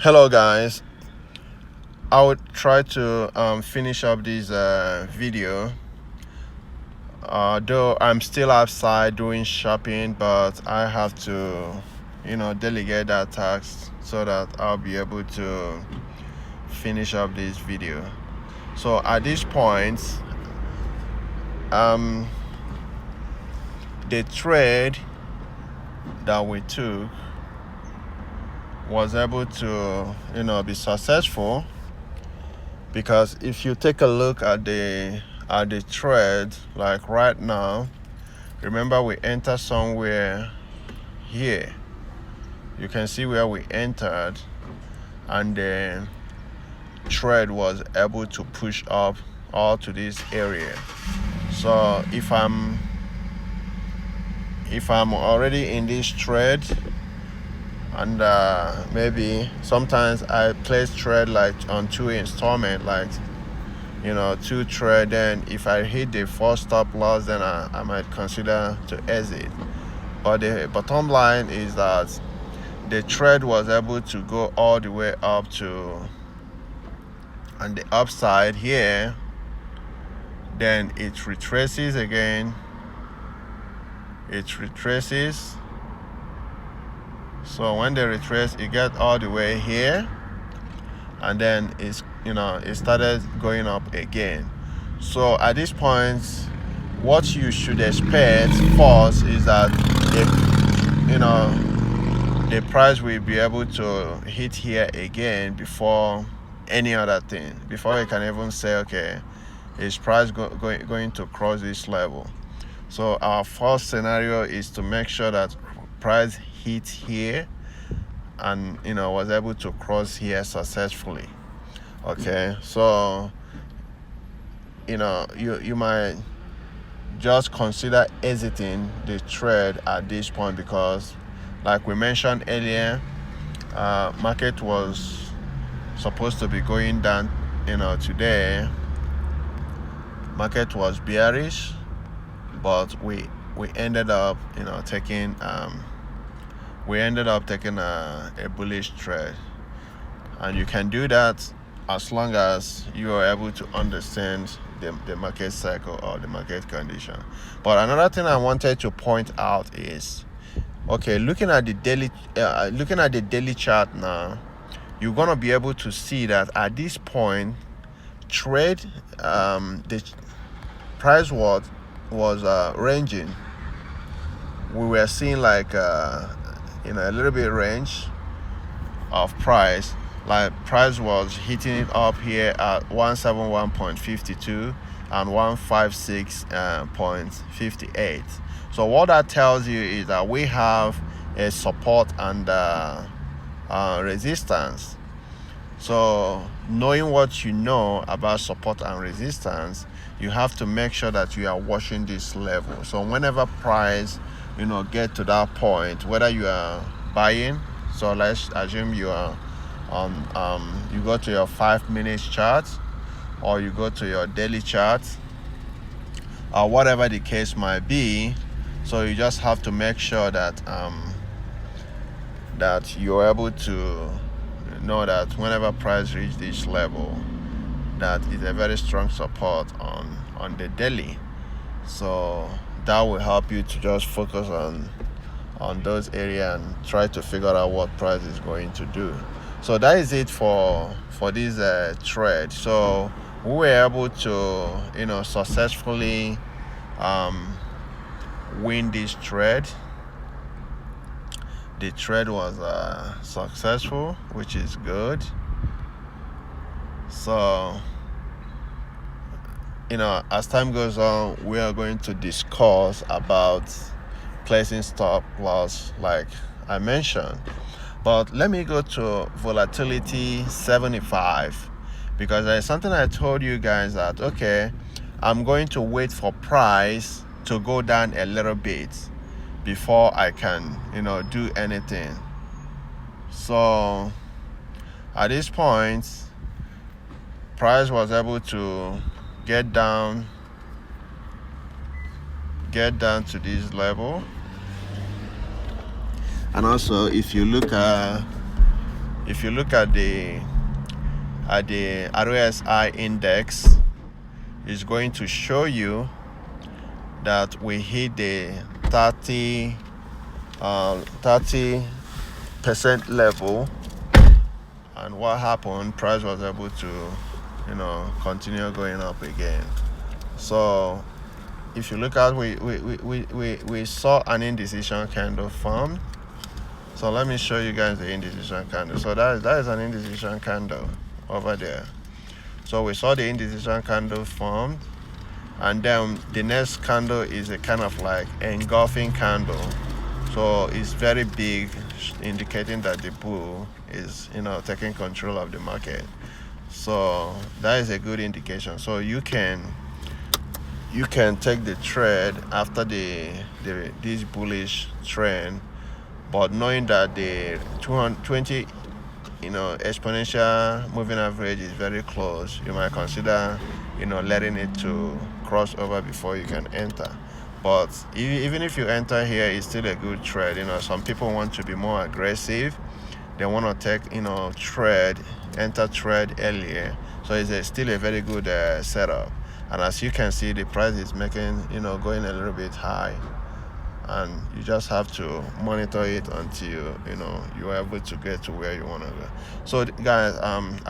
Hello guys, I would try to finish up this video, though I'm still outside doing shopping, but I have to delegate that task so that I'll be able to finish up this video. So at this point, the trade that we took was able to be successful, because if you take a look at the trade, like right now, remember we entered somewhere here. You can see where we entered, and the trade was able to push up all to this area. So if I'm already in this trade, and maybe sometimes I place trade like on 2 installment, like 2 trade, then if I hit the first stop loss, then I might consider to exit. But the bottom line is that the trade was able to go all the way up to on the upside here, then it retraces again, so when they retrace, it get all the way here, and then it started going up again. So at this point, what you should expect first is that the price will be able to hit here again before any other thing, before you can even say, okay, is price going to cross this level. So our first scenario is to make sure that price hit here and was able to cross here successfully. Okay, so you might just consider exiting the trade at this point, because like we mentioned earlier, market was supposed to be going down. Today market was bearish, but we ended up taking a bullish trade. And you can do that as long as you are able to understand the market cycle or the market condition. But another thing I wanted to point out is, okay, looking at the daily chart now, you're gonna be able to see that at this point, trade the price was ranging. We were seeing like a little bit range of price. Like price was hitting it up here at 171.52 and 156.58. So what that tells you is that we have a support and resistance. So knowing what you know about support and resistance, you have to make sure that you are watching this level. So whenever price get to that point, whether you are buying, so let's assume you are you go to your 5-minute chart, or you go to your daily chart, or whatever the case might be. So you just have to make sure that that you're able to know that whenever price reach this level, that is a very strong support on the daily. So that will help you to just focus on those areas and try to figure out what price is going to do. So that is it for this trade. So we were able to successfully win this trade. The trade was successful, which is good. So as time goes on, we are going to discuss about placing stop loss like I mentioned. But let me go to volatility 75, because there's something I told you guys that, okay, I'm going to wait for price to go down a little bit before I can do anything. So at this point, price was able to get down to this level. And also, if you look at if you look at the RSI index, it's going to show you that we hit the 30% level, and what happened, price was able to continue going up again. So if you look at, we saw an indecision candle formed. So let me show you guys the indecision candle. So that is an indecision candle over there. So we saw the indecision candle formed, and then the next candle is a kind of like engulfing candle. So it's very big, indicating that the bull is taking control of the market. So that is a good indication. So you can take the trade after this bullish trend, but knowing that the 220 exponential moving average is very close, you might consider letting it to cross over before you can enter. But even if you enter here, it's still a good trade. Some people want to be more aggressive. They want to take enter trade earlier. So it's still a very good setup. And as you can see, the price is making going a little bit high, and you just have to monitor it until you are able to get to where you want to go. So guys,